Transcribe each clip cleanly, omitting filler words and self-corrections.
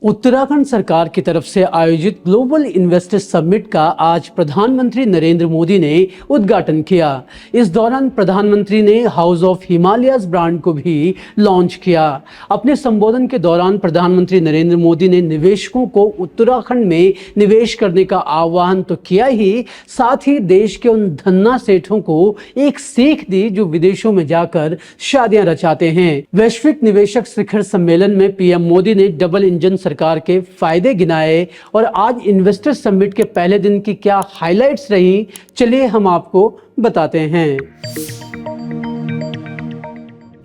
उत्तराखंड सरकार की तरफ से आयोजित ग्लोबल इन्वेस्टर समिट का आज प्रधानमंत्री नरेंद्र मोदी ने उद्घाटन किया। इस दौरान प्रधानमंत्री ने हाउस ऑफ हिमालयाज ब्रांड को भी लॉन्च किया। अपने संबोधन के दौरान प्रधानमंत्री नरेंद्र मोदी ने निवेशकों को उत्तराखंड में निवेश करने का आह्वान तो किया ही, साथ ही देश के उन धन्ना सेठों को एक सीख दी जो विदेशों में जाकर शादियां रचाते हैं। वैश्विक निवेशक शिखर सम्मेलन में पीएम मोदी ने डबल इंजन सरकार के फायदे गिनाए और आज इन्वेस्टर समिट के पहले दिन की क्या हाइलाइट्स रही, चलिए हम आपको बताते हैं।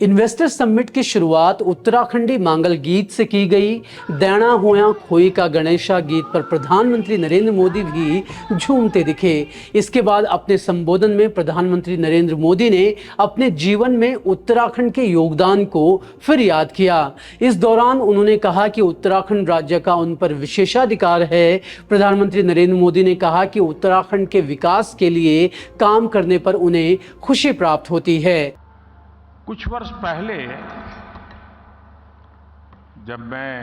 इन्वेस्टर समिट की शुरुआत उत्तराखंडी मांगल गीत से की गई। दैणा होया खोई का गणेशा गीत पर प्रधानमंत्री नरेंद्र मोदी भी झूमते दिखे। इसके बाद अपने संबोधन में प्रधानमंत्री नरेंद्र मोदी ने अपने जीवन में उत्तराखंड के योगदान को फिर याद किया। इस दौरान उन्होंने कहा कि उत्तराखंड राज्य का उन पर विशेषाधिकार है। प्रधानमंत्री नरेंद्र मोदी ने कहा कि उत्तराखंड के विकास के लिए काम करने पर उन्हें खुशी प्राप्त होती है। कुछ वर्ष पहले जब मैं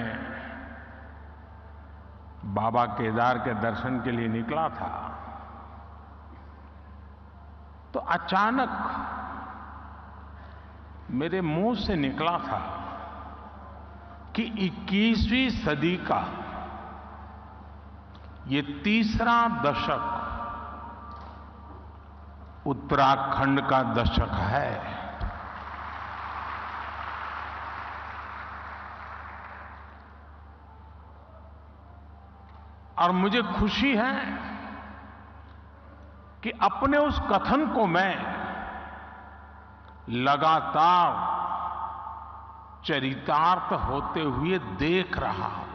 बाबा केदार के दर्शन के लिए निकला था तो अचानक मेरे मुंह से निकला था कि 21वीं सदी का ये तीसरा दशक उत्तराखंड का दशक है। और मुझे खुशी है कि अपने उस कथन को मैं लगातार चरितार्थ होते हुए देख रहा हूं।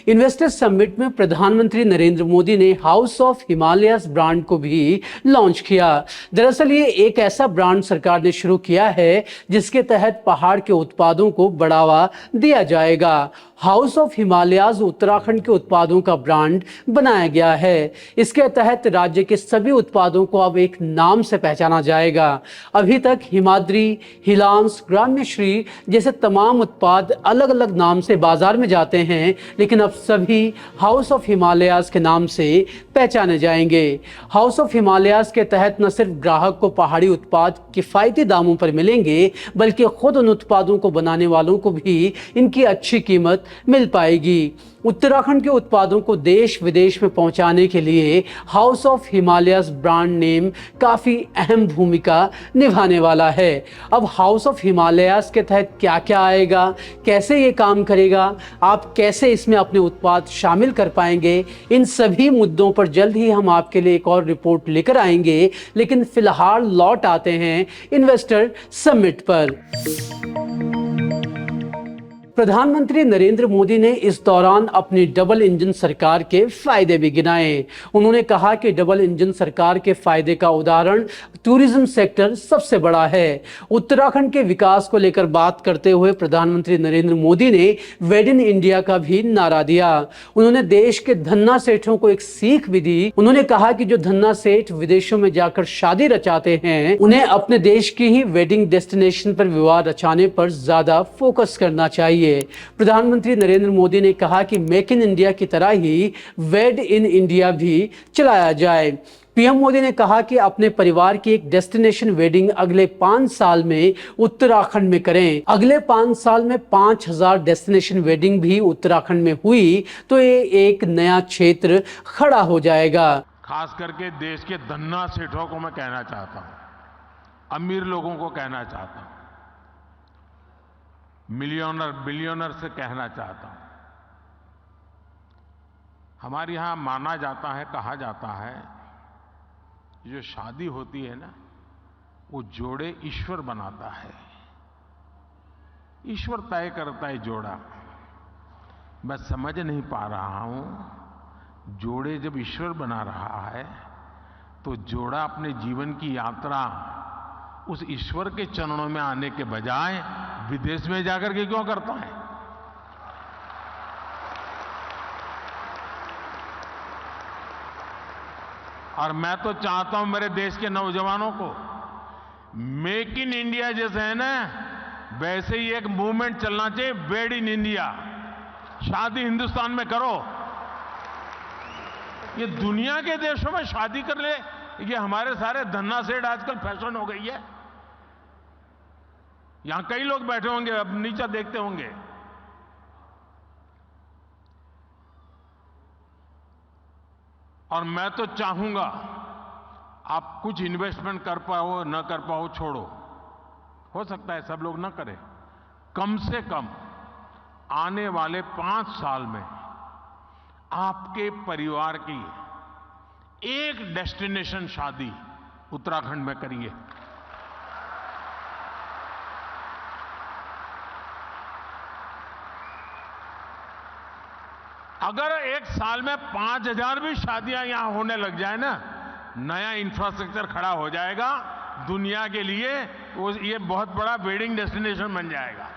इन्वेस्टर समिट में प्रधानमंत्री नरेंद्र मोदी ने हाउस ऑफ हिमालयाज ब्रांड को भी लॉन्च किया। दरअसल ये एक ऐसा ब्रांड सरकार ने शुरू किया है जिसके तहत पहाड़ के उत्पादों को बढ़ावा दिया जाएगा। हाउस ऑफ हिमालयाज उत्तराखंड के उत्पादों का ब्रांड बनाया गया है। इसके तहत राज्य के सभी उत्पादों को अब एक नाम से पहचाना जाएगा। अभी तक हिमाद्री, हिलांस, ग्राम्यश्री जैसे तमाम उत्पाद अलग अलग नाम से बाजार में जाते हैं, लेकिन अब सभी हाउस ऑफ हिमालयाज के नाम से पहचाने जाएंगे। हाउस ऑफ हिमालयाज के तहत न सिर्फ ग्राहक को पहाड़ी उत्पाद किफायती दामों पर मिलेंगे, बल्कि खुद उन उत्पादों को बनाने वालों को भी इनकी अच्छी कीमत मिल पाएगी। उत्तराखंड के उत्पादों को देश विदेश में पहुंचाने के लिए house of Himalayas brand name काफी अहम भूमिका निभाने वाला है। अब हाउस ऑफ हिमालयाज के तहत क्या क्या आएगा, कैसे ये काम करेगा, आप कैसे इसमें अपने उत्पाद शामिल कर पाएंगे, इन सभी मुद्दों पर जल्द ही हम आपके लिए एक और रिपोर्ट लेकर आएंगे। लेकिन फिलहाल लौट आते हैं इन्वेस्टर समिट पर। प्रधानमंत्री नरेंद्र मोदी ने इस दौरान अपनी डबल इंजन सरकार के फायदे भी गिनाए। उन्होंने कहा कि डबल इंजन सरकार के फायदे का उदाहरण टूरिज्म सेक्टर सबसे बड़ा है। उत्तराखंड के विकास को लेकर बात करते हुए प्रधानमंत्री नरेंद्र मोदी ने मेड इन इंडिया का भी नारा दिया। उन्होंने देश के धन्ना सेठों को एक सीख भी दी। उन्होंने कहा कि जो धन्ना सेठ विदेशों में जाकर शादी रचाते हैं, उन्हें अपने देश की ही वेडिंग डेस्टिनेशन पर विवाह रचाने पर ज्यादा फोकस करना चाहिए। प्रधानमंत्री नरेंद्र मोदी ने कहा कि मेक इन इंडिया की तरह ही वेड इन इंडिया भी चलाया जाए। पीएम मोदी ने कहा कि अपने परिवार की एक डेस्टिनेशन वेडिंग अगले 5 साल में उत्तराखंड में करें। अगले 5 साल में 5000 डेस्टिनेशन वेडिंग भी उत्तराखंड में हुई तो ये एक नया क्षेत्र खड़ा हो जाएगा। खास करके देश के धन्ना सेठों को मैं कहना चाहता हूं, अमीर लोगों को कहना चाहता हूं, मिलियनर बिलियनर से कहना चाहता हूं, हमारे यहां माना जाता है, कहा जाता है, जो शादी होती है ना, वो जोड़े ईश्वर बनाता है, ईश्वर तय करता है जोड़ा। मैं समझ नहीं पा रहा हूं, जोड़े जब ईश्वर बना रहा है तो जोड़ा अपने जीवन की यात्रा उस ईश्वर के चरणों में आने के बजाय विदेश में जाकर के क्यों करता है? और मैं तो चाहता हूं मेरे देश के नौजवानों को मेक इन इंडिया जैसे है ना, वैसे ही एक मूवमेंट चलना चाहिए, मेड इन इंडिया। शादी हिंदुस्तान में करो। ये दुनिया के देशों में शादी कर ले, ये हमारे सारे धन्ना सेठ आजकल फैशन हो गई है। यहां कई लोग बैठे होंगे, अब नीचे देखते होंगे। और मैं तो चाहूंगा आप कुछ इन्वेस्टमेंट कर पाओ न कर पाओ छोड़ो, हो सकता है सब लोग ना करें, कम से कम आने वाले 5 साल में आपके परिवार की एक डेस्टिनेशन शादी उत्तराखंड में करिए। अगर एक साल में 5000 भी शादियां यहां होने लग जाए ना, नया इंफ्रास्ट्रक्चर खड़ा हो जाएगा दुनिया के लिए, ये बहुत बड़ा वेडिंग डेस्टिनेशन बन जाएगा।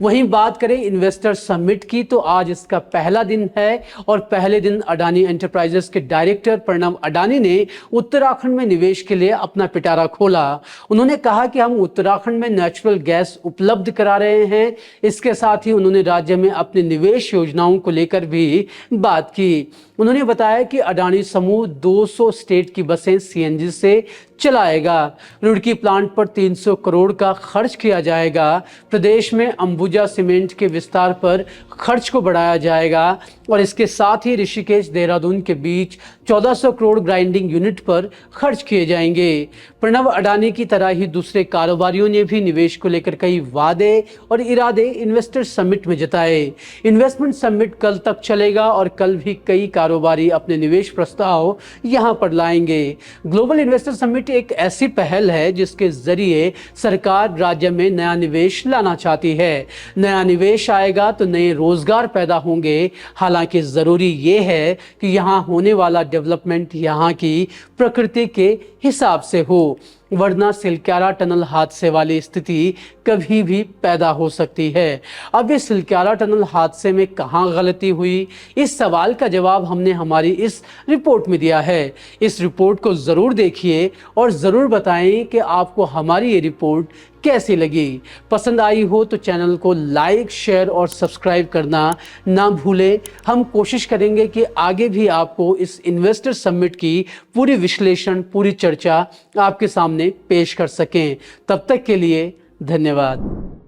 वहीं बात करें इन्वेस्टर समिट की, तो आज इसका पहला दिन है और पहले दिन अडानी एंटरप्राइजेस के डायरेक्टर प्रणव अडानी ने उत्तराखंड में निवेश के लिए अपना पिटारा खोला। उन्होंने कहा कि हम उत्तराखंड में नेचुरल गैस उपलब्ध करा रहे हैं। इसके साथ ही उन्होंने राज्य में अपनी निवेश योजनाओं को लेकर भी बात की। उन्होंने बताया कि अडानी समूह 200 स्टेट की बसें सीएनजी से चलाएगा। रुड़की प्लांट पर 300 करोड़ का खर्च किया जाएगा। प्रदेश में अंबुजा सीमेंट के विस्तार पर खर्च को बढ़ाया जाएगा और इसके साथ ही ऋषिकेश देहरादून के बीच 1400 करोड़ ग्राइंडिंग यूनिट पर खर्च किए जाएंगे। प्रणव अडानी की तरह ही दूसरे कारोबारियों ने भी निवेश को लेकर कई वादे और इरादे इन्वेस्टर समिट में जताए। इन्वेस्टमेंट समिट कल तक चलेगा और कल भी कई कारोबारी अपने निवेश प्रस्ताव यहां पर लाएंगे। ग्लोबल इन्वेस्टर समिट एक ऐसी पहल है जिसके जरिए सरकार राज्य में नया निवेश लाना चाहती है। नया निवेश आएगा तो नए रोजगार पैदा होंगे। हालांकि जरूरी ये है कि यहां होने वाला डेवलपमेंट यहां की प्रकृति के हिसाब से हो, वरना सिलक्यारा टनल हादसे वाली स्थिति कभी भी पैदा हो सकती है। अब इस सिलक्यारा टनल हादसे में कहां गलती हुई, इस सवाल का जवाब हमने हमारी इस रिपोर्ट में दिया है। इस रिपोर्ट को जरूर देखिए और जरूर बताएं कि आपको हमारी ये रिपोर्ट कैसी लगी। पसंद आई हो तो चैनल को लाइक, शेयर और सब्सक्राइब करना ना भूलें। हम कोशिश करेंगे कि आगे भी आपको इस इन्वेस्टर समिट की पूरी विश्लेषण, पूरी चर्चा आपके सामने पेश कर सकें। तब तक के लिए धन्यवाद।